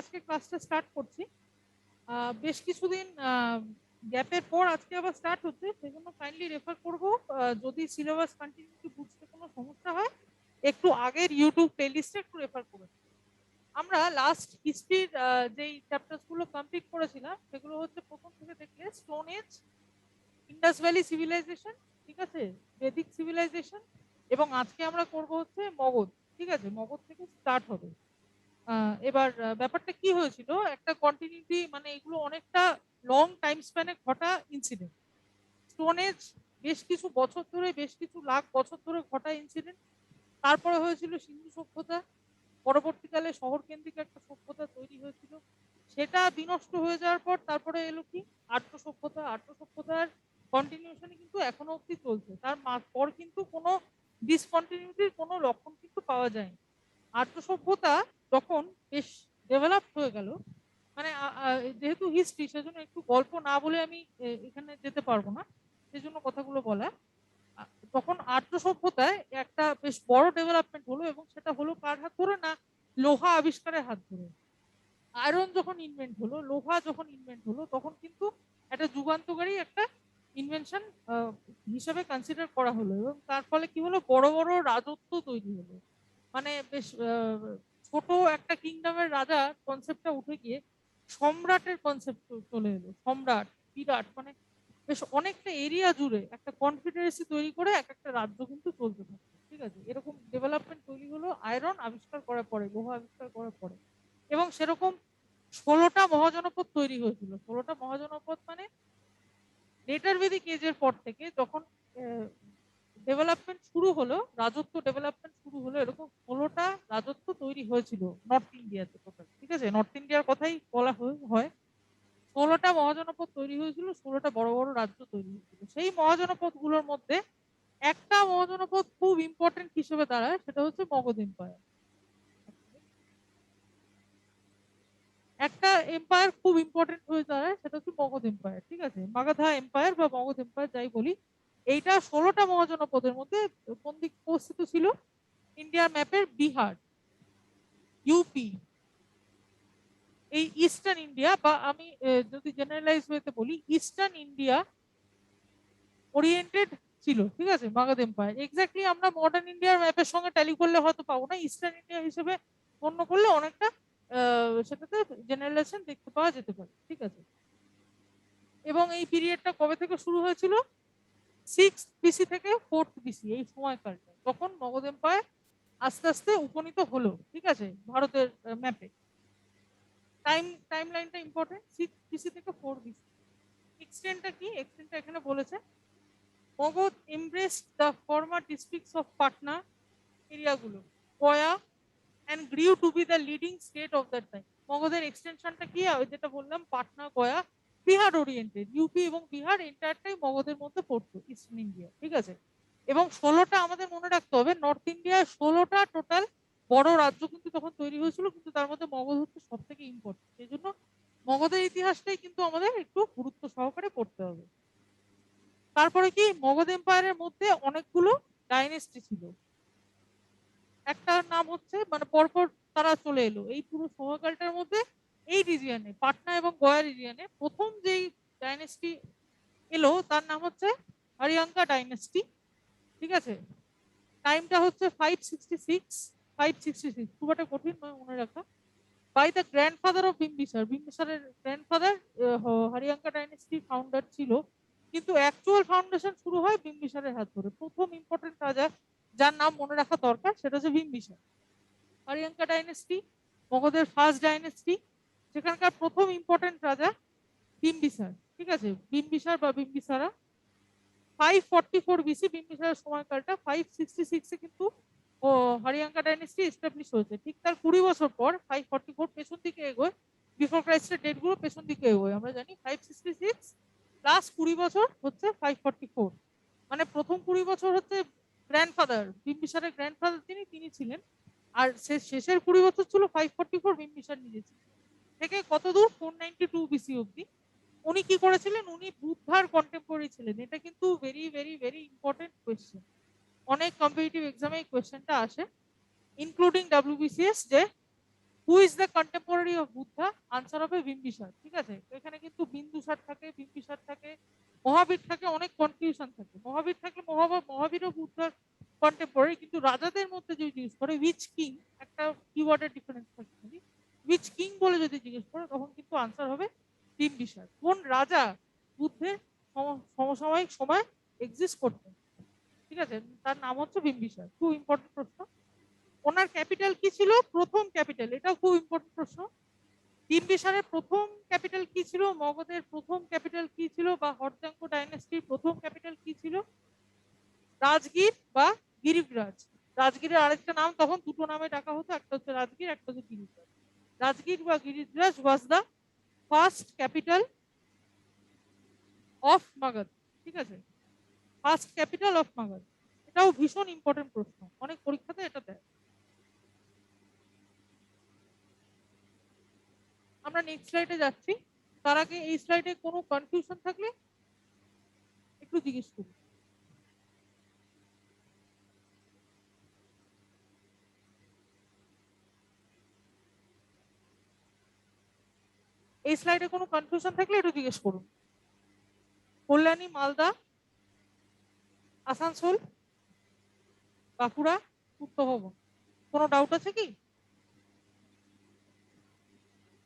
আজকে ক্লাসটা স্টার্ট করছি। বেশ কিছুদিন গ্যাপের পর আজকে আবার স্টার্ট হচ্ছে, সেজন্য কাইন্ডলি রেফার করব। যদি সিলেবাস কন্টিনিউটি বুঝতে কোনো সমস্যা হয়, একটু আগের ইউটিউব প্লেলিস্টে একটু রেফার করবেন। আমরা লাস্ট হিস্ট্রির যেই চ্যাপ্টারসগুলো কমপ্লিট করেছিলাম সেগুলো হচ্ছে প্রথম থেকে দেখলে stone age, Indus valley civilisation, ঠিক আছে, বেদিক সিভিলাইজেশন, এবং আজকে আমরা করব হচ্ছে মগধ। ঠিক আছে, মগধ থেকে স্টার্ট হবে। এবার ব্যাপারটা কি হয়েছিল, একটা কন্টিনিউটি, মানে এগুলো অনেকটা লং টাইম স্প্যানে ঘটা ইনসিডেন্ট। স্টোন এজ বেশ কিছু বছর ধরে, বেশ কিছু লাখ বছর ধরে ঘটা ইনসিডেন্ট। তারপরে হয়েছিল সিন্ধু সভ্যতা, পরবর্তীকালে শহর কেন্দ্রিক একটা সভ্যতা তৈরি হয়েছিল, সেটা বিনষ্ট হয়ে যাওয়ার পর তারপরে এলো কি আর্য সভ্যতা। আর্য সভ্যতার কন্টিনিউশনে কিন্তু এখনো অব্দি চলছে, তার পর কিন্তু কোনো ডিসকন্টিনিউটির কোনো লক্ষণ কিন্তু পাওয়া যায়নি। আর্য সভ্যতা যখন বেশ ডেভেলপ হয়ে গেল, মানে যেহেতু হিস্ট্রি, সেজন্য একটু গল্প না বলে আমি এখানে যেতে পারবো না, সেজন্য কথাগুলো বলা। তখন আর্য সভ্যতায় একটা বেশ বড় ডেভেলপমেন্ট হলো, এবং সেটা হলো কার হাত ধরে না, লোহা আবিষ্কারের হাত ধরে। আয়রন যখন ইনভেন্ট হলো, লোহা যখন ইনভেন্ট হলো, তখন কিন্তু একটা যুগান্তকারী একটা ইনভেনশন হিসাবে কনসিডার করা হলো, এবং তার ফলে কি হলো, বড় বড় রাজত্ব তৈরি হলো। মানে বেশ ছোট একটা কিংডমের রাজা কনসেপ্টটা উঠে গিয়ে সম্রাটের কনসেপ্ট চলে এলো। সম্রাট, বিরাট, মানে বেশ অনেকটা এরিয়া জুড়ে একটা কনফিডারেন্সি তৈরি করে এক একটা রাজ্য কিন্তু চলতে থাকে। ঠিক আছে, এরকম ডেভেলপমেন্ট তৈরি হলো আয়রন আবিষ্কার করার পরে, লোহা আবিষ্কার করার পরে। এবং সেরকম 16টা মহাজনপদ তৈরি হয়েছিল। 16টা মহাজনপদ মানে লেটার বেদিক এজের পর থেকে যখন ডেভেলপমেন্ট শুরু হলো, রাজত্ব ডেভেলপমেন্ট শুরু হলো, এরকম 16টা রাজত্ব তৈরি হয়েছিল নর্থ ইন্ডিয়াতে টোটাল। ঠিক আছে, নর্থ ইন্ডিয়ার কথাই বলা হয়। 16টা মহাজনপদ তৈরি হয়েছিল, 16টা বড় বড় রাজ্য তৈরি হয়েছিল। সেই মহাজনপদ গুলোর মধ্যে একটা মহাজনপদ খুব ইম্পর্টেন্ট হিসেবে দাঁড়ায়, সেটা হচ্ছে মগধ এম্পায়ার। একটা এম্পায়ার খুব ইম্পর্টেন্ট হয়ে দাঁড়ায়, সেটা হচ্ছে মগধ এম্পায়ার। ঠিক আছে, মাগাধা এম্পায়ার বা মগধ এম্পায়ার যাই বলি, এইটা 16টা মহাজনপদের মধ্যে কোন দিক অবস্থিত ছিল, ইন্ডিয়ার ম্যাপের বিহার, ইউপি, এই ইস্টার্ন ইন্ডিয়া, বা আমি যদি জেনারেলাইজ হতে বলি, ইস্টার্ন ইন্ডিয়া ওরিয়েন্টেড ছিল। ঠিক আছে, মাগধ এম্পায়ার এক্স্যাক্টলি আমরা মডার্ন ইন্ডিয়ার ম্যাপের সঙ্গে ট্যালি করলে হয়তো পাবো না, ইস্টার্ন ইন্ডিয়া হিসেবে গণ্য করলে অনেকটা সেটাতে জেনারেলাইজেশন দেখতে পাওয়া যেতে পারে। ঠিক আছে, এবং এই পিরিয়ডটা কবে থেকে শুরু হয়েছিল, 6th BC থেকে 4th BC, এই সময়কালটা তখন মগধ এম্পায়ার আস্তে আস্তে উপনীত হলো। ঠিক আছে, ভারতের ম্যাপে টাইম লাইনটা ইম্পর্টেন্ট, 6th BC থেকে 4th BC। এক্সটেন্টটা কি, এক্সটেন্টটা এখানে বলেছে, Magadha embraced the former districts of Patna এরিয়াগুলো, Gaya, and grew to be the leading state of that time। মগধের এক্সটেনশনটা কি, যেটা বললাম, পাটনা, গয়া, বিহার ওরিয়েন্টেড, ইউপি এবং বিহার এন্টারটাই মগধের মধ্যে পড়তো, ইস্টার্ন ইন্ডিয়া। ঠিক আছে, এবং 16টা আমাদের মনে রাখতে হবে, নর্থ ইন্ডিয়ার 16টা টোটাল বড় রাজ্য কিন্তু তখন তৈরি হয়েছিল, কিন্তু তার মধ্যে মগধ হচ্ছে সব থেকে ইম্পর্টেন্ট। সেই জন্য মগধের ইতিহাসটাই কিন্তু আমাদের একটু গুরুত্ব সহকারে পড়তে হবে। তারপরে কি, মগধ এম্পায়ারের মধ্যে অনেকগুলো ডাইনেস্টি ছিল। একটা নাম হচ্ছে, মানে পরপর তারা চলে এলো এই পুরো সময়কালটার মধ্যে। এই রিজিয়নে, পাটনা এবং গয়া রিজিয়নে প্রথম যেই ডাইনেস্টি এলো তার নাম হচ্ছে হরিয়াঙ্কা ডাইনেস্টি। ঠিক আছে, টাইমটা হচ্ছে 566, খুব একটা কঠিন নয় মনে রাখা। By the grandfather of Bimbisara, বিম্বিসারের গ্র্যান্ডফাদার হরিয়াঙ্কা ডাইনেস্টি ফাউন্ডার ছিল, কিন্তু অ্যাকচুয়াল ফাউন্ডেশন শুরু হয় বিম্বিসারের হাত ধরে। প্রথম ইম্পর্টেন্ট রাজা যার নাম মনে রাখা দরকার, সেটা হচ্ছে বিম্বিসার। হরিয়াঙ্কা ডাইনেস্টি মগধের ফার্স্ট ডাইনেস্টি, সেখানকার প্রথম ইম্পর্টেন্ট রাজা বিম্বিসার। ঠিক আছে, বিম্বিসার বা বিম্বিসারা 544 BC, বিম্বিসারের সময়কালটা। 566-এ কিন্তু ও হরিয়াঙ্কা ডাইনেস্টি এস্টাবলিশ হয়েছে। ঠিক তার 20 বছর পর 544 পেছন দিকে এগোয়, বিফোর ক্রাইস্টের ডেট গুলো পেছন দিকে এগোয়, আমরা জানি 566 প্লাস 20 বছর হচ্ছে 544। মানে প্রথম 20 বছর হচ্ছে গ্র্যান্ডফাদার, বিম্বিসারের গ্র্যান্ডফাদার তিনি ছিলেন। আর শেষের 20 বছর ছিল 544 বিম্বিসার নিজে থেকে কতদূর, 492 BC অব্দি। উনি কি করেছিলেন, উনি বুদ্ধার কন্টেম্পোরারি ছিলেন। এটা কিন্তু very very very important question, অনেক কম্পিটিটিভ এক্সামে এই কোয়েশ্চেনটা আসে, ইনক্লুডিং WBCS, যে who is the contemporary of Buddha? Answer হবে বিম্বিসার। ঠিক আছে, এখানে কিন্তু বিন্দুসার থাকে, বিম্বিসার থাকে, মহাবীর থাকে, অনেক কনফিউশন থাকে। মহাবীর থাকলে মহাবীরও বুদ্ধার কন্টেম্পোরারি, কিন্তু রাজাদের মধ্যে যদি জিজ্ঞেস করে উইচ কিং, একটা কিওয়ার্ডের ডিফারেন্স থাকে, উইচ কিং বলে যদি জিজ্ঞেস করে তখন কিন্তু আনসার হবে বিম্বিসার। কোন রাজা বুদ্ধের সমসাময়িক সময় এক্সিস্ট করতেন? ঠিক আছে, তার নাম হচ্ছে বিম্বিসার। খুব ইম্পর্টেন্ট প্রশ্ন। ওনার ক্যাপিটাল কি ছিল? প্রথম ক্যাপিটাল, এটাও খুব ইম্পর্টেন্ট প্রশ্ন। বিম্বিসারের প্রথম ক্যাপিটাল কি ছিল? মগধের প্রথম ক্যাপিটাল কি ছিল? বা হর্যাঙ্ক ডাইনেস্টির প্রথম ক্যাপিটাল কি ছিল? রাজগীর বা গিরিবরাজ। রাজগীরের আরেকটা নাম তখন দুটো নামে ডাকা হতো, একটা হচ্ছে রাজগীর, একটা হচ্ছে গিরিবরাজ। রাজগীর বা গিরিবরাজ was the first capital of Magadh. ঠিক আছে, ফার্স্ট ক্যাপিটাল অফ মাগধ। এটাও ভীষণ ইম্পর্টেন্ট প্রশ্ন, অনেক পরীক্ষাতে এটা দেয়। আমরা নেক্সট স্লাইডে যাচ্ছি। তার আগে এই স্লাইডে কোনো কনফিউশন থাকলে একটু জিজ্ঞেস করুন। এই স্লাইডে কোনো কনফিউশন থাকলে একটু জিজ্ঞেস করুন। কল্যাণী, মালদা, আসানসোল, বাঁকুড়া, পূর্ত ভবন, কোনো ডাউট আছে কি?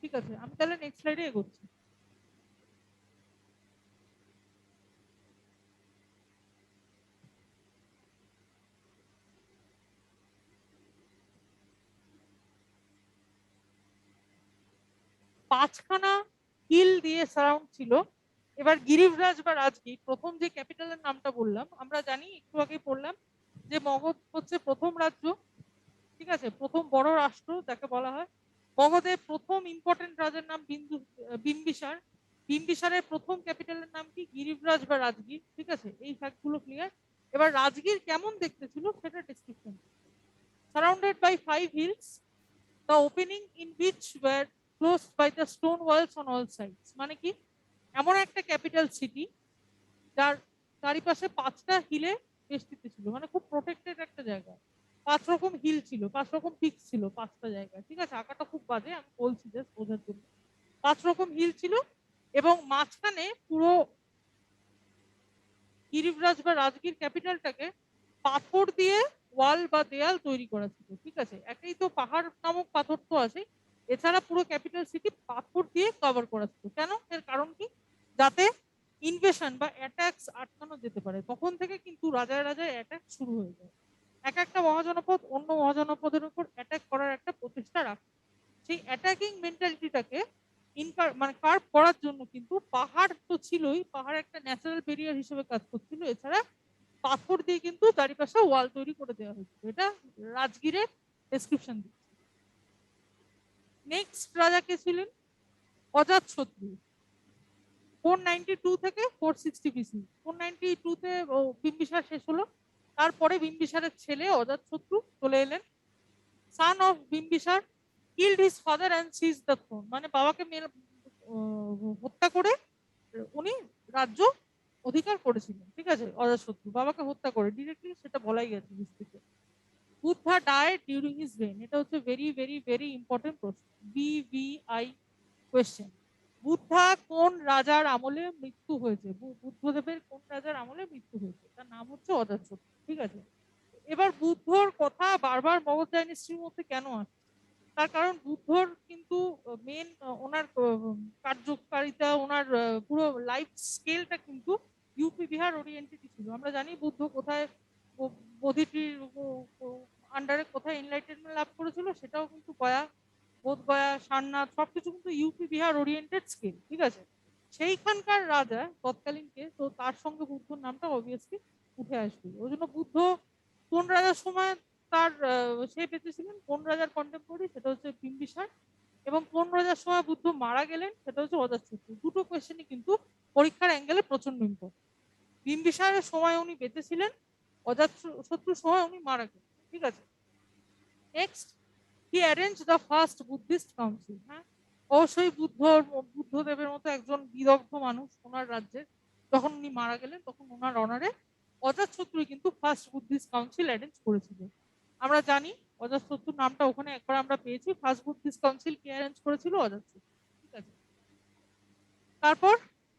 ঠিক আছে, আমি তাহলে নেক্সট স্লাইডে এগোচ্ছি। পাঁচখানা হিল দিয়ে সারাউন্ড ছিল। এবার গিরিবরাজ বা রাজগীর, প্রথম যে ক্যাপিটালের নামটা বললাম, আমরা জানি একটু আগে পড়লাম যে মগধ হচ্ছে প্রথম রাজ্য। ঠিক আছে, প্রথম বড় রাষ্ট্র যাকে বলা হয়। মগধের প্রথম ইম্পর্টেন্ট রাজার নাম বিম্বিসার। বিম্বিসারের প্রথম ক্যাপিটালের নাম কি? গিরিবরাজ বা রাজগীর। ঠিক আছে, এই ফ্যাক্টগুলো ক্লিয়ার। এবার রাজগীর কেমন দেখতে ছিল সেটা description. Surrounded by 5 hills, the opening in which were closed by the stone walls on all sides। মানে কি? এমন একটা ক্যাপিটাল সিটি যার চারিপাশে 5টা হিলে বেষ্টিত ছিল, মানে খুব প্রোটেক্টেড একটা জায়গা। 5 রকম হিল ছিল, 5 রকম পিক ছিল 5টা জায়গায়। ঠিক আছে, আঁকাটা খুব বাজে, আমি বলছি জাস্ট বোঝার জন্য। 5 রকম হিল ছিল এবং মাঝখানে পুরো গিরিবরাজ বা রাজগীর ক্যাপিটালটাকে পাথর দিয়ে ওয়াল বা দেয়াল তৈরি করা ছিল। ঠিক আছে, একই তো পাহাড় নামক পাথর তো আছে, এছাড়া পুরো ক্যাপিটাল সিটি পাথর দিয়ে কভার করা ছিল। কেন? এর কারণ কি? যাতে ইনভেশন বা অ্যাটাকস আটকানো যেতে পারে। তখন থেকে কিন্তু রাজায় রাজায় অ্যাটাক শুরু হয়ে যায়। এক একটা মহাজনপদ অন্য মহাজনপদের উপর অ্যাটাক করার একটা প্রচেষ্টা রাখে। সেই অ্যাটাকিং মেন্টালিটিটাকে মানে কার্ভ করার জন্য কিন্তু পাহাড় তো ছিলই, পাহাড় একটা ন্যাচারাল ব্যারিয়ার হিসেবে কাজ করছিল। এছাড়া পাথর দিয়ে কিন্তু চারিপাশে ওয়াল তৈরি করে দেওয়া হয়েছিল। এটা রাজগীরের ডেসক্রিপশন দিচ্ছে। নেক্সট রাজা কে ছিলেন? অজাতশত্রু। 492 থেকে 460 বিসি। 492 তে বিম্বিসার শেষ হলো। তারপরে বিম্বিসারের ছেলে অজাতশত্রু চলে এলেন। Son of Bimbisara killed his father and ceased the thrown. মানে বাবাকে হত্যা করে উনি রাজ্য অধিকার করেছিলেন। ঠিক আছে, অজাতশত্রু বাবাকে হত্যা করে ডিরেক্টলি, সেটা বলাই গেছে হিস্ট্রিতে। Buddha died during his reign. এটা হচ্ছে ভেরি ভেরি ভেরি ইম্পর্টেন্ট প্রশ্ন, বিভিআই কোয়েশ্চেন। বুদ্ধা কোন রাজার আমলে মৃত্যু হয়েছে? বুদ্ধদেবের কোন রাজার আমলে মৃত্যু হয়েছে? তার নাম হচ্ছে অজাতশত্রু। ঠিক আছে, এবার বুদ্ধর কথা বারবার মগধ ডাইনেস্টির মধ্যে কেন আসে? তার কারণ বুদ্ধর কিন্তু মেন ওনার কার্যকারিতা, ওনার পুরো লাইফ স্কেলটা কিন্তু ইউপি বিহার ওরিয়েন্টেড ছিল। আমরা জানি বুদ্ধ কোথায় বোধিটির আন্ডারে কোথায় এনলাইটেনমেন্ট লাভ করেছিল, সেটাও কিন্তু গয়া, বোধগয়া, সারনাথ সবকিছু কিন্তু ইউপি বিহার ওরিয়েন্টেড স্কেল। ঠিক আছে, সেইখানকার রাজা তৎকালীন কে, তো তার সঙ্গে বুদ্ধর নামটা অবভিয়াসলি উঠে আসবে। ওই জন্য বুদ্ধ কোন রাজার সময় তার সে বেঁচেছিলেন, কোন রাজার কন্টেম্পোরারি, সেটা হচ্ছে বিম্বিসার। এবং কোন রাজার সময় বুদ্ধ মারা গেলেন, সেটা হচ্ছে অজাতশত্রু। দুটো কোয়েশ্চেনই কিন্তু পরীক্ষার অ্যাঙ্গেলে প্রচন্ড ইম্পর্টেন্ট। বিম্বিসারের সময় উনি বেঁচেছিলেন, অজাতশত্রুর সময় উনি মারা গেলেন। ঠিক আছে, next, he arrange the first Buddhist council. হ্যাঁ, অবশ্যই বুদ্ধদেবের মতো একজন বিদগ্ধ মানুষ ওনার রাজ্যের, যখন উনি মারা গেলেন তখন ওনার অনারে অজাতশত্রুই কিন্তু ফার্স্ট বুদ্ধিস্ট কাউন্সিল অ্যারেঞ্জ করেছিল। আমরা জানি অজাতশত্রুর নামটা ওখানে একবার আমরা পেয়েছি। ফার্স্ট বুদ্ধিস্ট কাউন্সিল কে অ্যারেঞ্জ করেছিল? অজাতশত্রু। ঠিক আছে। তারপর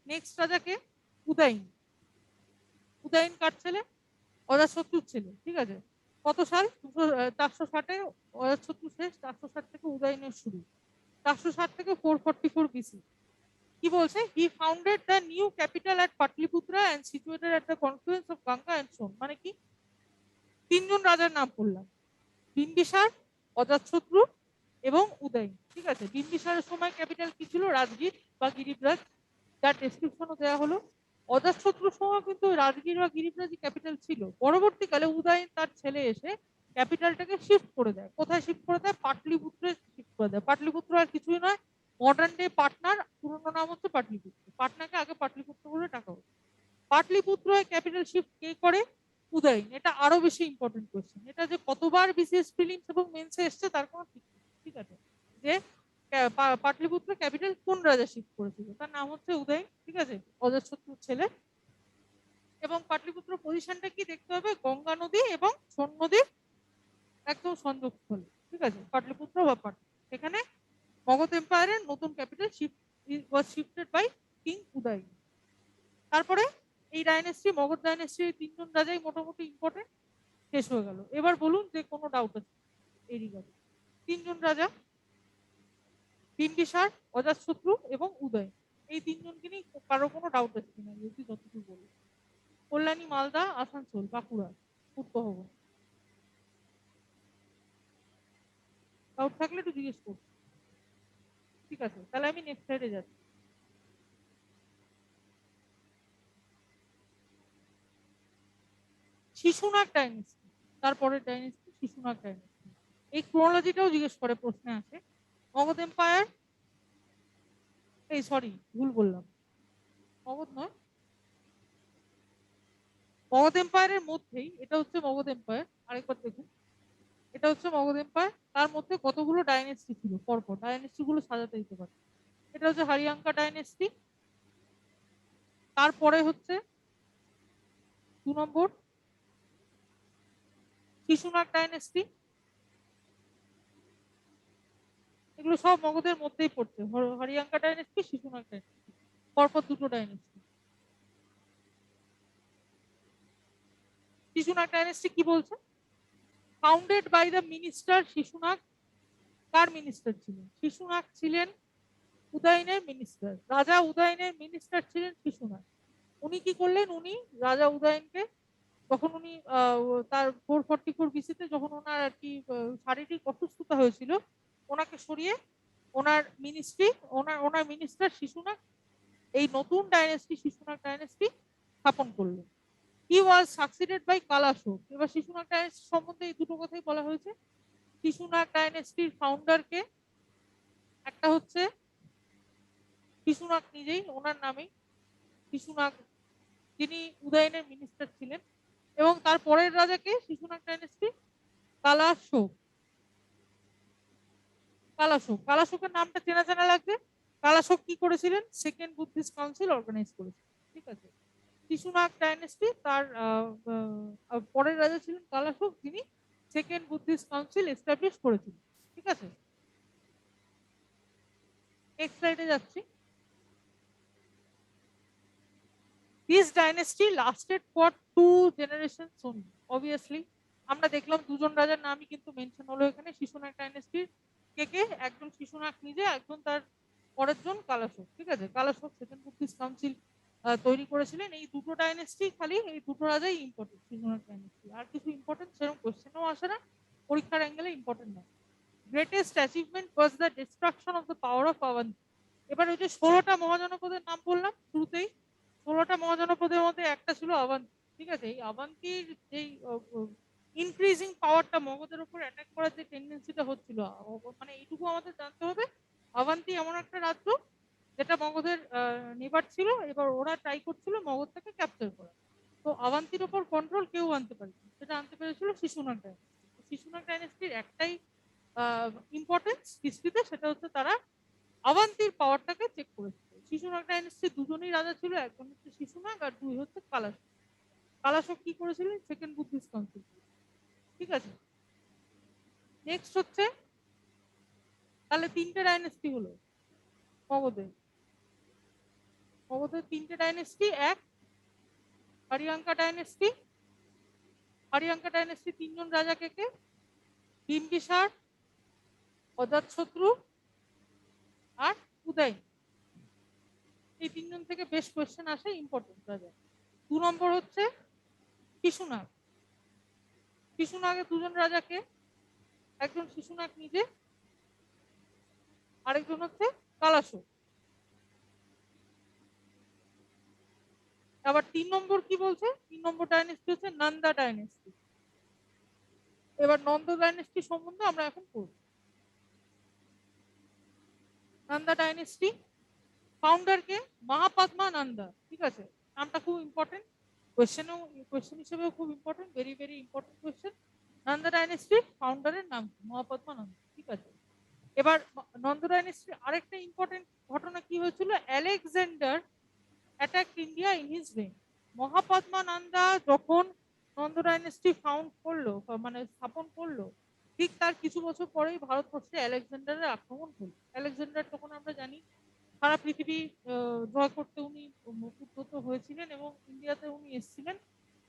নেক্সট রাজাকে উদয়ন। উদয়ন কার ছেলে? অজাতশত্রুর ছেলে। ঠিক আছে। কত সাল? 460-এ অজাতশত্রু শেষ, 460 থেকে উদয়নের শুরু, 460 থেকে 444 বিসি। কি বলছে? He founded the new capital at Pataliputra and situated at the confluence of Ganga and Son. মানে কি? তিনজন রাজার নাম বললাম, বিম্বিসার, অজাতশত্রু এবং উদয়ন। ঠিক আছে। বিম্বিসারের সময় ক্যাপিটাল কি ছিল? রাজগীর বা গিরিব্রাজ, যার ডেসক্রিপশনও দেওয়া হলো। অজাতশত্রুর সময় কিন্তু রাজগীর বা গিরিব্রাজই ক্যাপিটাল ছিল। পরবর্তীকালে উদয়ন তার ছেলে এসে ক্যাপিটালটাকে শিফট করে দেয়। কোথায় শিফট করে দেয়? পাটলিপুত্রে শিফট করে দেয়। পাটলিপুত্র আর কিছুই নয়, মডার্ন ডে পাটনার পুরোনো নাম হচ্ছে পাটলিপুত্র। পাটনাকে আগে পাটলিপুত্র বলে ডাকা হতো। পাটলিপুত্র ক্যাপিটাল শিফট কে করে? উদয়ন। এটা আরো বেশি ইম্পর্টেন্ট কোয়েশ্চেন। এটা যে কতবার বিসিএস প্রিলিমস এবং মেন্সে এসছে তার কোনো ঠিক নেই। ঠিক আছে। যে পাটলিপুত্র ক্যাপিটাল কোন রাজা শিফট করেছিল? তার নাম হচ্ছে উদয়ন। ঠিক আছে। অজাতশত্রুর ছেলে। এবং পাটলিপুত্র পজিশনটা কি দেখতে হবে? গঙ্গা নদী এবং সোন নদীর একদম সংযোগস্থলে। ঠিক আছে। পাটলিপুত্র বা পাটনা, এখানে মগধ এম্পায়ারের নতুন capital shifted by king Udayan. তারপরে এই ডাইনেস্টি, মগধ ডাইনেস্টির তিনজন রাজাই মোটামুটি ইম্পর্টেন্ট। শেষ হয়ে গেল। এবার বলুন যে কোনো ডাউট আছে এই রিগার্ডিং? তিনজন রাজা, বিম্বিসার, অজাতশত্রু এবং উদয়ন, এই তিনজনকে নিয়ে কারো কোনো ডাউট আছে কিনা যদি যতটুকু বলি? কল্যাণী, মালদা, আসানসোল, বাঁকুড়া, উত্তরবঙ্গ। ডাউট থাকলে একটু জিজ্ঞেস করুন। ঠিক আছে, তাহলে আমি নেক্সট সাইডে যাচ্ছি। শিশুনাগ ডাইনেস্টি, তারপরের ডাইনেস্টি শিশুনাগ ডাইনেস্টি। এই ক্রোনোলজিটাও জিজ্ঞেস করে, প্রশ্নে আছে। মগধ এম্পায়ার, এই সরি ভুল বললাম, মগধ নয়, মগধ এম্পায়ারের মধ্যেই এটা হচ্ছে মগধ এম্পায়ার। আরেকবার দেখুন, এটা হচ্ছে মগধ এম্পায়ার। তার মধ্যে কতগুলো ডাইনেস্টি ছিল পরপর, ডাইনেস্টি গুলো সাজাতে দিতে পারে। এটা হচ্ছে হরিয়াঙ্কা ডাইনেস্টি। তারপরে হচ্ছে 2 নম্বর শিশুনাগ ডাইনেস্টি। এগুলো সব মগধের মধ্যেই পড়ছে, হরিয়াঙ্কা ডাইনেস্টি, শিশুনাগ ডাইনেস্টি, পরপর দুটো ডাইনেস্টি। শিশুনাগ ডাইনেস্টি কি বলছে? Founded by the minister Shishunaga. কার মিনিস্টার ছিলেন? শিশুনাগ ছিলেন উদয়নের মিনিস্টার। রাজা উদয়নের মিনিস্টার ছিলেন শিশুনাগ। উনি কি করলেন? উনি রাজা উদয়নকে, যখন উনি তার 444 বিসিতে যখন ওনার আর কি শারীরিক অসুস্থতা হয়েছিল, ওনাকে সরিয়ে ওনার মিনিস্ট্রি, ওনার মিনিস্টার শিশুনাগ এই নতুন ডাইনেস্টি শিশুনাগ ডাইনেস্টি স্থাপন করলেন। হি ওয়াজ সাকসিডেড বাই কালাশোক। এবার শিশুনাগ ডাইনেস্টি সম্বন্ধে এই দুটো কথাই বলা হয়েছে। শিশুনাগ ডাইনেস্টির ফাউন্ডারকে, একটা হচ্ছে শিশুনাগ নিজেই, ওনার নামেই শিশুনাগ, যিনি উদয়নের মিনিস্টার ছিলেন। এবং তার পরের রাজাকে শিশুনাগ ডাইনেস্টি কালাশোক। কালাশোক, কালাশোকের নামটা চেনা চেনা লাগছে। কালাশোক কি করেছিলেন? সেকেন্ড বুদ্ধিস্ট কাউন্সিল অর্গানাইজ করেছিলেন। ঠিক আছে। শিশুনাগ ডাইনেস্টি, তার পরের রাজা ছিলেন কালাশোক, যিনি সেকেন্ড বুদ্ধিস্ট কাউন্সিল এস্টাবলিশ করেছিলেন। ঠিক আছে। নেক্সট স্লাইডে যাচ্ছি। This dynasty lasted for 2 generations only. Obviously আমরা দেখলাম দুজন রাজার নামই কিন্তু মেনশন হলো এখানে শিশুনাগ ডাইনেস্টির। কে কে? একজন শিশুনাগ নিজে, একজন তার পরের জন কালাশোক। ঠিক আছে। কালাশোক সেকেন্ড বুদ্ধিস্ট কাউন্সিল তৈরি করেছিলেন। এই দুটো ডাইনেস্টি, খালি এই দুটো রাজাই ইম্পর্টেন্ট শিশুনাগ ডাইনেস্টি। আর কিছু ইম্পর্টেন্ট সেরকম কোশ্চেনও আসে না, পরীক্ষার অ্যাঙ্গেলে ইম্পর্টেন্ট না। Greatest achievement was the destruction of the power of Avanti. এবার ওই যে 16টা মহাজনপদের নাম বললাম শুরুতেই, 16টা মহাজনপদের মধ্যে একটা ছিল আভান্তি। ঠিক আছে। এই আভান্তির যেই ইনক্রিজিং পাওয়ারটা, মগধের উপর অ্যাটাক করার যে টেন্ডেন্সিটা হচ্ছিল, মানে এইটুকু আমাদের জানতে হবে, আভান্তি এমন একটা রাজ্য যেটা মগধের নেবার ছিল। এবার ওরা ট্রাই করছিল মগধটাকে ক্যাপচার করা। তো আভান্তির উপর কন্ট্রোল কেউ আনতে পারেনি, সেটা আনতে পেরেছিল শিশুনাগ ডাইনেস্টি। শিশুনাগ ডাইনেস্টির একটাই ইম্পর্টেন্স হিস্ট্রিতে, সেটা হচ্ছে তারা আভান্তির পাওয়ারটাকে চেক করেছিল। শিশুনাগ ডাইনেস্টি দুজনই রাজা ছিল, একজন হচ্ছে শিশুনাগ আর দুই হচ্ছে কালাশোক। কালাশোক কি করেছিলেন? Second Buddhist council. ঠিক আছে। নেক্সট হচ্ছে তাহলে তিনটে ডাইনেস্টি হলো মগধের। মগধের তিনটে ডাইনেস্টি, এক হরিয়াঙ্কা ডাইনেস্টি। হরিয়াঙ্কা ডাইনেস্টি তিনজন রাজা কে কে? বিম্বিসার, অজাতশত্রু আর উদয়। এই তিনজন থেকে বেশ কোয়েশ্চেন আসে, ইম্পর্টেন্ট রাজা। 2 নম্বর হচ্ছে শিশুনাগ। শিশুনাগের দুজন রাজাকে, একজন শিশুনাগ নিজে, আরেকজন হচ্ছে কালাশোক। আবার 3 নম্বর কি বলছে? 3 নম্বর ডাইনেস্টি হচ্ছে নন্দা ডাইনেস্টি। এবার নন্দ ডাইনেস্টি সম্বন্ধে আমরা এখন পড়ব। নন্দা ডাইনেস্টি ফাউন্ডার কে? মহাপাত্মা নন্দা। ঠিক আছে, নামটা খুব ইম্পর্টেন্ট, কোয়েশ্চেন হিসেবেও খুব important, very very important question. Nanda dynasty ফাউন্ডারের নাম কি? মহাপাত্মা নন্দা। ঠিক আছে, এবার নন্দ ডাইনেস্টির আরেকটা ইম্পর্টেন্ট ঘটনা কি হয়েছিল? Alexander attacked India in his reign. Mahapadma Nanda যখন নন্দ ডাইনেস্টি ফাউন্ড করলো, মানে স্থাপন করলো, ঠিক তার কিছু বছর পরেই ভারতবর্ষে আলেকজান্ডারের আক্রমণ হলো। আলেকজান্ডার তখন আমরা জানি সারা পৃথিবী জয় করতে উনি উদ্যত হয়েছিলেন এবং ইন্ডিয়াতে উনি এসেছিলেন।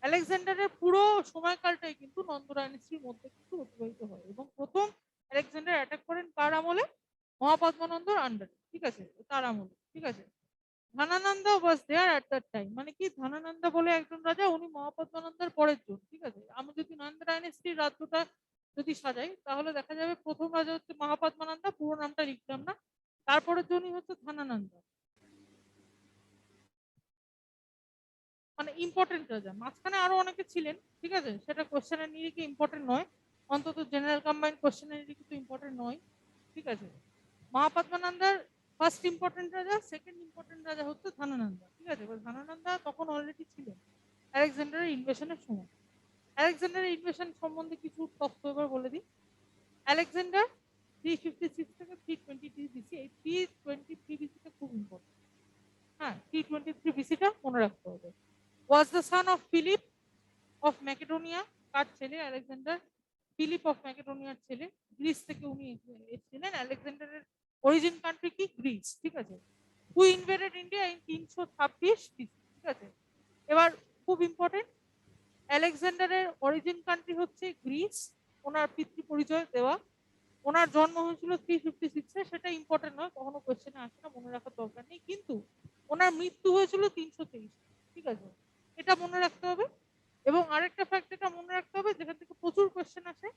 আলেকজান্ডারের পুরো সময়কালটাই কিন্তু নন্দ ডাইনেস্টির মধ্যে কিন্তু অতিবাহিত হয় এবং প্রথম আলেকজান্ডার অ্যাটাক করেন কার আমলে? মহাপদ্মানন্দর আন্ডারে। ঠিক আছে, তার আমলে। ঠিক আছে, ধনানন্দা ওয়াজ দেয়ার অ্যাট দ্যাট টাইম। মানে কি, ধনানন্দা বলে একজন রাজা, উনি মহাপদ্মানন্দার পরের জন। ঠিক আছে, আমি যদি নন্দ ডাইনেস্টির রাজ্যটা যদি সাজাই তাহলে দেখা যাবে প্রথম রাজা হচ্ছে মহাপদ্মানন্দা, পুরো নামটা লিখলাম না, তারপরের জনই হচ্ছে ধনানন্দা। মানে ইম্পর্টেন্ট রাজা। মাঝখানে আরো অনেকে ছিলেন, ঠিক আছে, সেটা কোশ্চেনের নিরিখে ইম্পর্টেন্ট নয়, অন্তত জেনারেল কম্বাইন্ড কোশ্চেনের নিরিখে তো ইম্পর্টেন্ট নয়। ঠিক আছে, মহাপদ্মানন্দার ফার্স্ট ইম্পর্টেন্ট রাজা, সেকেন্ড ইম্পর্টেন্ট রাজা হচ্ছে ধনানন্দা। ঠিক আছে, এবার ধনানন্দা তখন অলরেডি ছিলেন আলেকজান্ডারের ইনভেশনের সময়। আলেকজান্ডারের ইনভেশন সম্বন্ধে কিছু তথ্য এবার বলে দিই। আলেকজান্ডার 356 থেকে 323 বিসি, এই 323 বিসিটা খুব ইম্পর্টেন্ট। হ্যাঁ, 323 বিসিটা মনে রাখতে হবে। Was the son of Philip of Macedonia. কার ছেলে? আলেকজান্ডার ফিলিপ অফ ম্যাকেডোনিয়ার ছেলে। গ্রিস থেকে উনি এসেছিলেন। আলেকজান্ডারের অরিজিন কান্ট্রি কি? গ্রিস। ঠিক আছে, হু ইনভেডেড ইন্ডিয়া ইন 326 বিসি। ঠিক আছে, এবার খুব ইম্পর্টেন্ট, আলেকজান্ডারের অরিজিন কান্ট্রি হচ্ছে গ্রিস, ওনার পিতৃ পরিচয় দেওয়া। ওনার জন্ম হয়েছিল 356-এ, সেটা ইম্পর্টেন্ট নয়, কখনো কোয়েশ্চেনে আসে না, মনে রাখার দরকার নেই। কিন্তু ওনার মৃত্যু হয়েছিল 323। ঠিক আছে, এটা মনে রাখতে হবে। এবং আরেকটা ফ্যাক্ট এটা মনে রাখতে হবে, যেখান থেকে প্রচুর কোয়েশ্চেন আসে,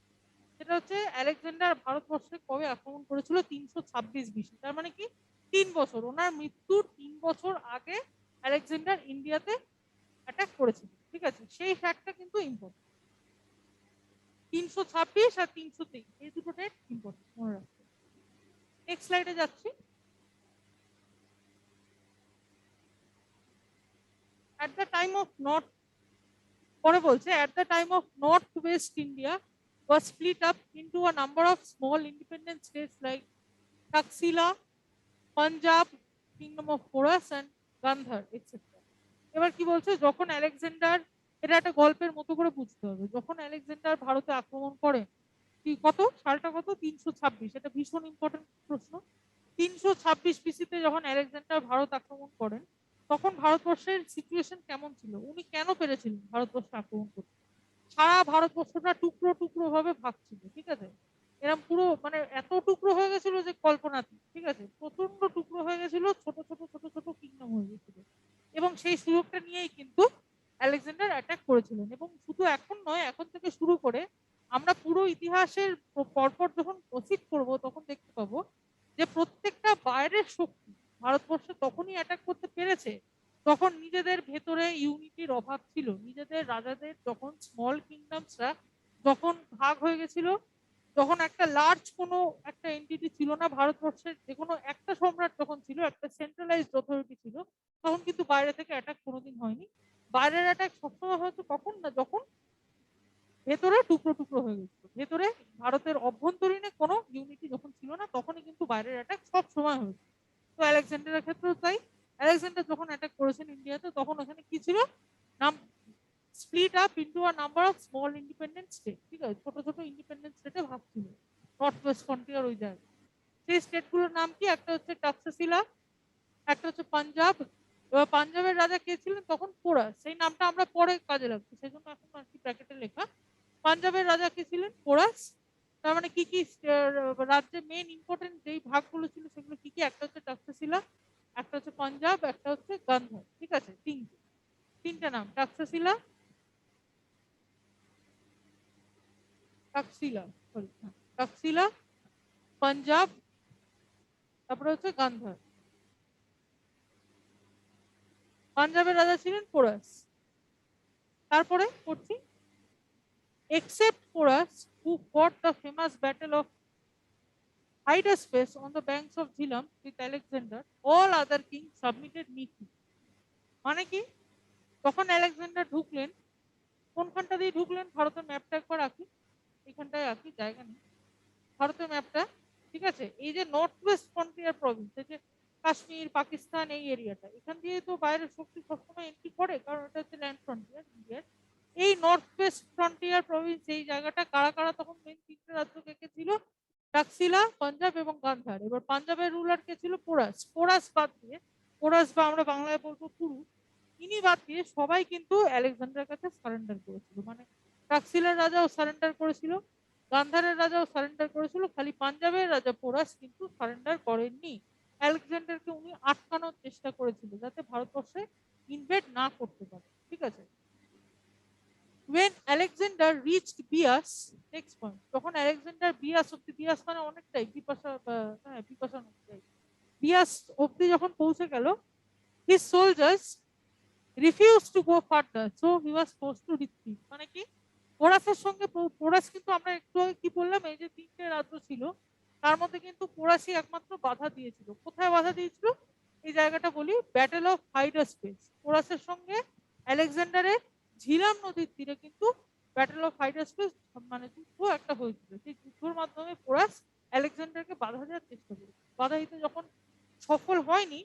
সেটা হচ্ছে আলেকজান্ডার ভারতবর্ষে কবে আক্রমণ করেছিল? 326 বিসি। তার মানে কি, 3 বছর, ওনার মৃত্যুর 3 বছর আগে আলেকজান্ডার ইন্ডিয়াতে অ্যাটাক করেছিল। ঠিক আছে, সেই ফ্যাক্টটা কিন্তু ইম্পর্টেন্ট। 326 আর 323 এই দুটো ডেট ইম্পর্টেন্ট, মনে রাখতে। নেক্সট স্লাইডে যাচ্ছি। At the time of North, পরে বলছে, at the time of Northwest India was split up into a number of small independent states like Taxila, Punjab, Kingdom of Porus and Gandhar, etc. এবার কি বলছে, যখন Alexander, এটা একটা গল্পের মতো করে বুঝতে হবে, যখন আলেকজান্ডার ভারতে আক্রমণ করে, কি কত সালটা কত? 326। এটা ভীষণ ইম্পর্টেন্ট প্রশ্ন। 326 বিসিতে যখন আলেকজান্ডার ভারত আক্রমণ করেন, তখন ভারতবর্ষের সিচুয়েশন কেমন ছিল? উনি কেন পেরেছিলেন ভারতবর্ষে আক্রমণ করতে? সারা ভারতবর্ষটা টুকরো টুকরো ভাবে ভাগছিল। ঠিক আছে, এরকম পুরো মানে এত টুকরো হয়ে গেছিল যে কল্পনাতীত। ঠিক আছে, প্রচন্ড টুকরো হয়ে গেছিল, ছোট ছোট ছোট ছোট কিংডম হয়ে গেছিল। এবং সেই সুযোগটা নিয়েই কিন্তু আলেকজান্ডার অ্যাটাক করেছিলেন। এবং শুধু এখন নয়, এখন থেকে শুরু করে আমরা পুরো ইতিহাসের পরপর যখন প্রসিড করব, তখন দেখতে পাবো যে প্রত্যেকটা বাইরের শক্তি ভারতবর্ষে তখনই অ্যাটাক করতে পেরেছে তখন নিজেদের ভেতরে ইউনিটির অভাব ছিল। নিজেদের রাজাদের যখন স্মল কিংডমসরা যখন ভাগ হয়ে গেছিল, যখন একটা লার্জ কোনো একটা এন্টিটি ছিল না ভারতবর্ষের, যে কোনো একটা সম্রাট যখন ছিল, একটা সেন্ট্রালাইজড অথরিটি ছিল, তখন কিন্তু বাইরে থেকে অ্যাটাক কোনোদিন হয়নি। বাইরের অ্যাটাক সবসময় হয়তো কখন না, যখন ভেতরে টুকরো টুকরো হয়ে গেছিল, ভেতরে ভারতের অভ্যন্তরীণে কোনো ইউনিটি যখন ছিল না, তখনই কিন্তু বাইরের অ্যাটাক সব সময় হয়েছে। তো আলেকজান্ডারের ক্ষেত্রেও তাই। আলেকজান্ডার যখন অ্যাটাক করেছেন ইন্ডিয়াতে, তখন ওখানে কি ছিল? নাম split up into a number of small independent state. ঠিক আছে, ছোট ছোট ইন্ডিপেন্ডেন্ট স্টেটে ভাগ ছিল। নর্থ ওয়েস্ট ফ্রন্টিয়ার ওই জায়গায়। সেই স্টেটগুলোর নাম কি? একটা হচ্ছে টাক্সাসিলা, একটা হচ্ছে পাঞ্জাব। এবার পাঞ্জাবের রাজা কে ছিলেন তখন? পোরাস। সেই নামটা আমরা পরে কাজে লাগছে, সেই জন্য এখন আর কি ব্র্যাকেটে লেখা। পাঞ্জাবের রাজা কে ছিলেন? পোরাস। তার মানে কি কি রাজ্যের মেইন ইম্পর্টেন্ট যেই ভাগগুলো ছিল সেগুলো কি কি? একটা হচ্ছে টাক্সাসিলা, একটা হচ্ছে পাঞ্জাব, একটা হচ্ছে গান্ধার। ঠিক আছে, তিনটা নাম: টাক্সাসিলা, টাক্সিলা, সরি, টাক্সিলা, পাঞ্জাব, তারপরে হচ্ছে গান্ধার। পাঞ্জাবের রাজা ছিলেন পোরাস। তারপরে পড়ছি, except Porus, who fought the famous battle of Hydaspes on the banks of Jhelum with Alexander, all other kings submitted meekly. মানে কি? তখন আলেকজান্ডার ঢুকলেন, কোনখানটা দিয়ে ঢুকলেন? ভারতের ম্যাপটা একবার আঁকি, এখানটায় আঁকি, জায়গা নেই। ভারতের ম্যাপটা, ঠিক আছে, এই যে নর্থ ওয়েস্ট ফ্রন্টিয়ার প্রভিন্স, এই যে কাশ্মীর, পাকিস্তান, এই এরিয়াটা, এখান দিয়ে তো বাইরের শক্তি সবসময় এন্ট্রি করে, কারণ এটা হচ্ছে ল্যান্ড ফ্রন্টিয়ার ইন্ডিয়ার। এই নর্থ ওয়েস্ট ফ্রন্টিয়ার প্রভিন্স, এই জায়গাটা কারা কারা তখন মেন তিনটে রাজ্য কে কে ছিল? টাক্সিলা, পাঞ্জাব এবং গান্ধার। এবার পাঞ্জাবের রুলার কে ছিল? পোরাস। পোরাস বাদ দিয়ে, পোরাস বা আমরা বাংলায় বলবো পুরু, ইনি বাদ দিয়ে সবাই কিন্তু আলেকজান্ডারের কাছে সারেন্ডার করেছিল। মানে টাক্সিলার রাজাও সারেন্ডার করেছিল, গান্ধারের রাজাও সারেন্ডার করেছিল, খালি পাঞ্জাবের রাজা পোরাস কিন্তু সারেন্ডার করেননি। আলেকজান্ডারকে উনি আটকানোর চেষ্টা করেছিল যাতে ভারতবর্ষে ইনভেড না করতে পারে। ঠিক আছে, when Alexander reached Bias, next point, তখন আলেকজান্ডার বিয়াস অব্দি, বিয়াস মানে অনেকটাই, বিপাশা, হ্যাঁ বিপাশা অনেকটাই, বিয়াস অব্দি যখন পৌঁছে গেল, his soldiers refused to go further, so he was forced to retreat. মানে কি? পোরাসের সঙ্গে, পোরাস কিন্তু আমরা একটু আগে কি বললাম, এই যে তিনটে রাজ্য ছিল তার মধ্যে কিন্তু পোরাসই একমাত্র বাধা দিয়েছিল। কোথায় বাধা দিয়েছিল? এই জায়গাটা বলি, ব্যাটেল অফ হাইডাসপেস। পোরাসের সঙ্গে আলেকজান্ডারের ঝিলাম নদীর তীরে কিন্তু ব্যাটেল অফ হাইডাসপেস মানে যুদ্ধ একটা হয়েছিল। সেই যুদ্ধের মাধ্যমে পোরাস আলেকজান্ডারকে বাধা দেওয়ার চেষ্টা করেছিল। বাধা দিতে যখন সফল হয়নি,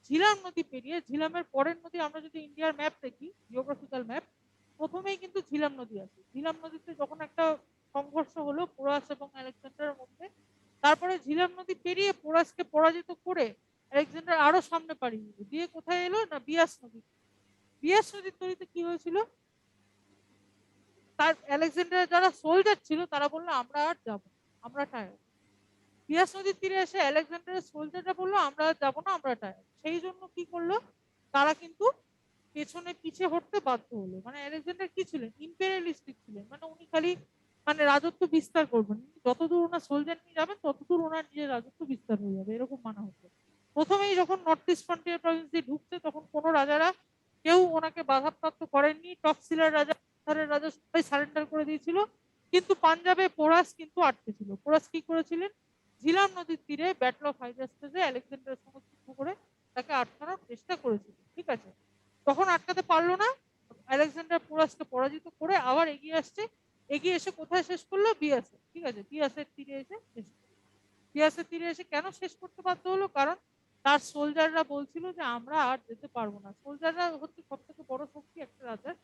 ঝিলাম নদী পেরিয়ে, ঝিলামের পরের নদী, আমরা যদি ইন্ডিয়ার ম্যাপ দেখি, জিওগ্রাফিক্যাল ম্যাপ, প্রথমেই কিন্তু ঝিলাম নদী আছে। ঝিলাম নদীতে যখন একটা সংঘর্ষ হলো পোরাস এবং আলেকজান্ডারের মধ্যে, তারপরে ঝিলাম নদী পেরিয়ে পোরাসকে পরাজিত করে আলেকজান্ডার আরো সামনে পাড়ি দিয়ে কোথায় এলো না, বিয়াস নদী। বিয়াস নদীর তৈরিতে কি হয়েছিল? তার আলেকজান্ডারের যারা সোলজার ছিল তারা বললো আমরা আর যাবো, আমরা টায়ার্ড। বিয়াস নদীর তীরে এসে আলেকজান্ডারের সোলজাররা বললো আমরা আর যাবো না, আমরা টায়ার্ড। সেই জন্য কি করলো তারা? কিন্তু পেছনে পিছে হটতে বাধ্য হলো। মানে আলেকজান্ডার কি ছিলেন? ইম্পেরিয়ালিস্টিক ছিলেন। মানে উনি খালি মানে রাজত্ব বিস্তার করবেন, যতদূর ওনার সোলজার নিয়ে যাবেন ততদূর ওনার নিজের রাজত্ব বিস্তার হয়ে যাবে, এরকম মানা হতো। প্রথমেই যখন নর্থ ইস্ট ফ্রন্টিয়ার প্রভিন্স দিয়ে ঢুকছে তখন কোনো রাজারা কেউ ওনাকে বাধাপ্রাপ্ত করেননি। টক্সিলার রাজা, গান্ধারের রাজা সবাই সারেন্ডার করে দিয়েছিল, কিন্তু পাঞ্জাবে পোরাস কিন্তু আটকে ছিল। পোরাস কি করেছিলেন? ঝিলাম নদীর তীরে ব্যাটল অফ হাইডাসপেসে আলেকজান্ডারের সঙ্গে যুদ্ধ করে তাকে আটকানোর চেষ্টা করেছিল। ঠিক আছে, তখন আটকাতে পারলো না। আলেকজান্ডার পোরাসকে পরাজিত করে আবার এগিয়ে আসছে, এগিয়ে এসে কোথায় শেষ করলো? বিয়াসে। ঠিক আছে, বিয়াসের তীরে এসে শেষ করলো। বিয়াসের তীরে এসে কেন শেষ করতে বাধ্য হলো? কারণ তার সোলজাররা বলছিল যে আমরা আর যেতে পারবো না। সোলজাররা হচ্ছে সব থেকে বড় শক্তি একটা রাজার।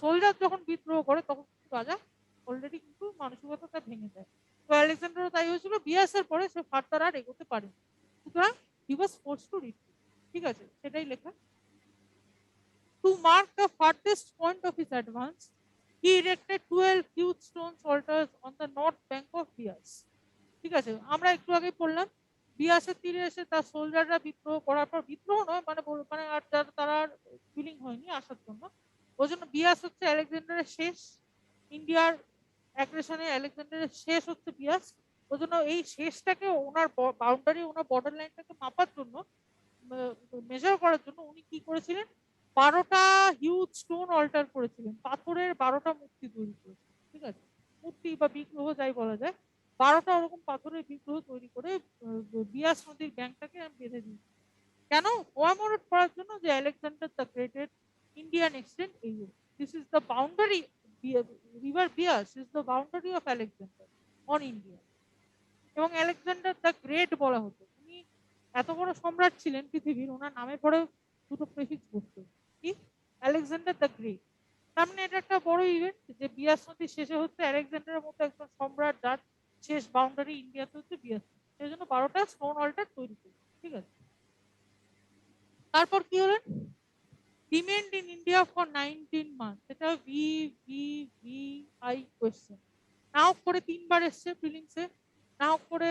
সোলজার যখন বিদ্রোহ করে তখন রাজা অলরেডি কিন্তু মানসিকতাটা ভেঙে যায়। তো আলেকজান্ডারও তাই হয়েছিল, বিয়াসের পরে সে ফার্দার আর এগোতে পারেনি, সুতরাং হি ওয়াজ ফোর্সড টু রিট্রিট। ঠিক আছে, সেটাই লেখা। To mark the farthest point of his advance, he erected 12 huge stone altars on the north bank of Bias. ঠিক আছে, আমরা একটু আগে পড়লাম বিয়াসের তীরে এসে তার সোলজাররা বিদ্রোহ করার পর, বিদ্রোহ নয় মানে মানে আর তারা আর ফিলিং হয়নি আসার জন্য, ওই জন্য বিয়াস হচ্ছে আলেকজান্ডারের শেষ, ইন্ডিয়ার অ্যাগ্রেশনে আলেকজান্ডারের শেষ হচ্ছে বিয়াস। ওই জন্য এই শেষটাকে ওনার বাউন্ডারি, ওনার বর্ডার লাইনটাকে মাপার জন্য, মেজার করার জন্য উনি কি করেছিলেন? 12টা হিউজ স্টোন অল্টার করেছিলেন, পাথরের 12টা মূর্তি তৈরি করেছিলেন। ঠিক আছে, মূর্তি বা বিগ্রহ যাই বলা যায়, 12টা ওরকম পাথরের বিগ্রহ তৈরি করে বিয়াস নদীর ব্যাংকটাকে বেঁধে দিয়েছে। কেন? কোয়ামোরেট করার জন্য যে আলেকজান্ডার দ্য গ্রেটের ইন্ডিয়ান এক্সটেন্ট এই, this is the boundary, river Beas is the boundary of Alexander on India. এবং আলেকজান্ডার দ্য গ্রেট বলা হতো। উনি এত বড় সম্রাট ছিলেন পৃথিবীর, ওনার নামে পরে দুটো প্রেফিক্স বসতো, কি? Alexander the great. তার মানে এটা একটা বড় ইভেন্ট যে বিয়াস নদীর শেষে হচ্ছে আলেকজান্ডারের মতো একজন সম্রাট, যার শেষ বাউন্ডারি ইন্ডিয়াতে হচ্ছে 82, সেই জন্য 12টা স্টোন অল্টার তৈরি করি, ঠিক আছে। তারপর কি হলেন, remained in India for 19 months, এটা VVVI কোয়েশ্চেন। না হোক করে 3বার এসছে প্রিলিমসে, না হোক করে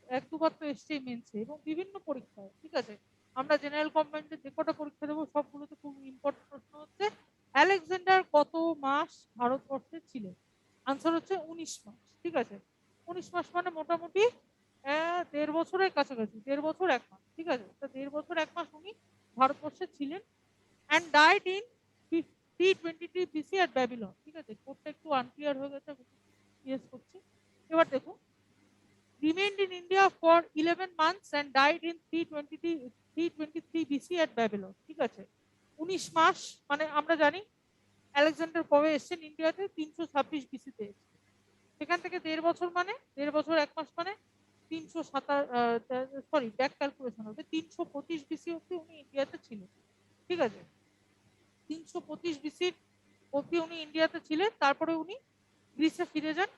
1-2বার তো এসছেই মেন্সে এবং বিভিন্ন পরীক্ষায়, ঠিক আছে। আমরা জেনারেল কম্বাইন্ডের যে কটা পরীক্ষা দেবো সবগুলোতে খুব ইম্পর্টেন্ট প্রশ্ন হচ্ছে আলেকজান্ডার কত মাস ভারতবর্ষে ছিলেন। আনসার হচ্ছে 19 মাস, ঠিক আছে। 19 মাস মানে মোটামুটি 1.5 বছরের কাছাকাছি, 1.5 বছর 1 মাস, ঠিক আছে। তা 1.5 বছর 1 মাস উনি ভারতবর্ষে ছিলেন and died in 323 BC at Babylon, ঠিক আছে। কোডটা একটু আনক্লিয়ার হয়ে গেছে, ইয়েস করছি। এবার দেখুন, remained in India for 11 months and died in 323 BC at Babylon, ঠিক আছে। 19 মাস মানে আমরা জানি আলেকজান্ডার কবে এসেছেন ইন্ডিয়াতে, 326 বিসিতে এসেছেন। সেখান থেকে 1.5 বছর মানে 1.5 বছর 1 মাস মানে 327, সরি ব্যাক ক্যালকুলেশন হবে, 325 বিসি অব্দি উনি ইন্ডিয়াতে ছিলেন, ঠিক আছে। 325 বিসির অব্দি উনি ইন্ডিয়াতে ছিলেন, তারপরে উনি গ্রিসে ফিরে যান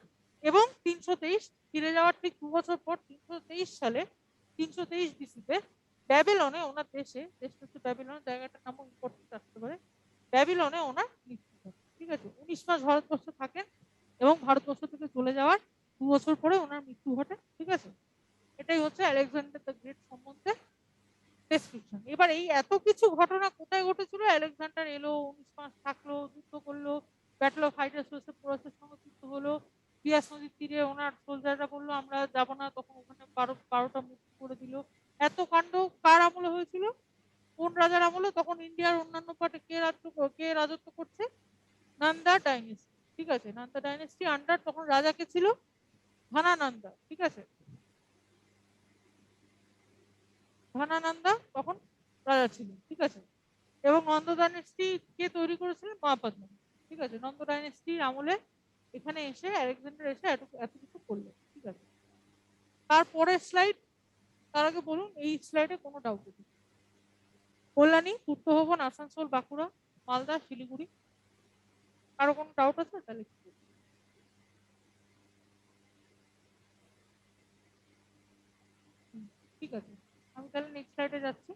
এবং 323 ফিরে যাওয়ার ঠিক 2 বছর পর 323 সালে 323 বিসিতে ব্যাবিলনে ওনার দেশটা হচ্ছে ব্যাবিলন, জায়গাটার নামও ইম্পর্টেন্ট আসতে পারে, ব্যাবিলনে ওনার মৃত্যু হয়, ঠিক আছে। 19 মাস ভারতবর্ষে থাকেন এবং ভারতবর্ষ থেকে চলে যাওয়ার 2 বছর পরে ওনার মৃত্যু ঘটে, ঠিক আছে। এটাই হচ্ছে আলেকজান্ডার দ্য গ্রেট সম্বন্ধে ডেসক্রিপশন। এবার এই এত কিছু ঘটনা কোথায় ঘটেছিল, আলেকজান্ডার এলো, 19 মাস থাকলো, যুদ্ধ করলো, ব্যাটল অফ হাইডাসোসে পোরাসের সঙ্গে যুদ্ধ হলো, বিয়াস নদীর তীরে ওনার সোলজাররা বললো আমরা যাবো না, তখন ওখানে 12টা মৃত্যু করে দিল। এত কাণ্ড কার আমলে হয়েছিল, কোন রাজার আমলে? তখন ইন্ডিয়ার অন্যান্য পার্টে কে রাজত্ব করছে? নান্দা ডাইনেস্টি, ঠিক আছে। নান্দা ডাইনেস্টি আন্ডার তখন রাজা কে ছিল? ধনানন্দা, ঠিক আছে। ধনানন্দা তখন রাজা ছিলেন, ঠিক আছে। এবং নন্দ ডাইনেস্টি কে তৈরি করেছিলেন? মহাপদ্ম, ঠিক আছে। নন্দ ডাইনেস্টির আমলে এখানে এসে আলেকজান্ডার এসে এত কিছু করলেন, ঠিক আছে। তারপরের স্লাইড, তার আগে বলুন এই স্লাইডে কোনো ডাউট নেই। কল্যাণী, পূর্ত ভবন, আসানসোল, বাঁকুড়া, মালদা, শিলিগুড়ি, কারো কোনো ডাউট আছে? তাহলে ঠিক আছে, আমি তাহলে নেক্সট স্লাইডে যাচ্ছি।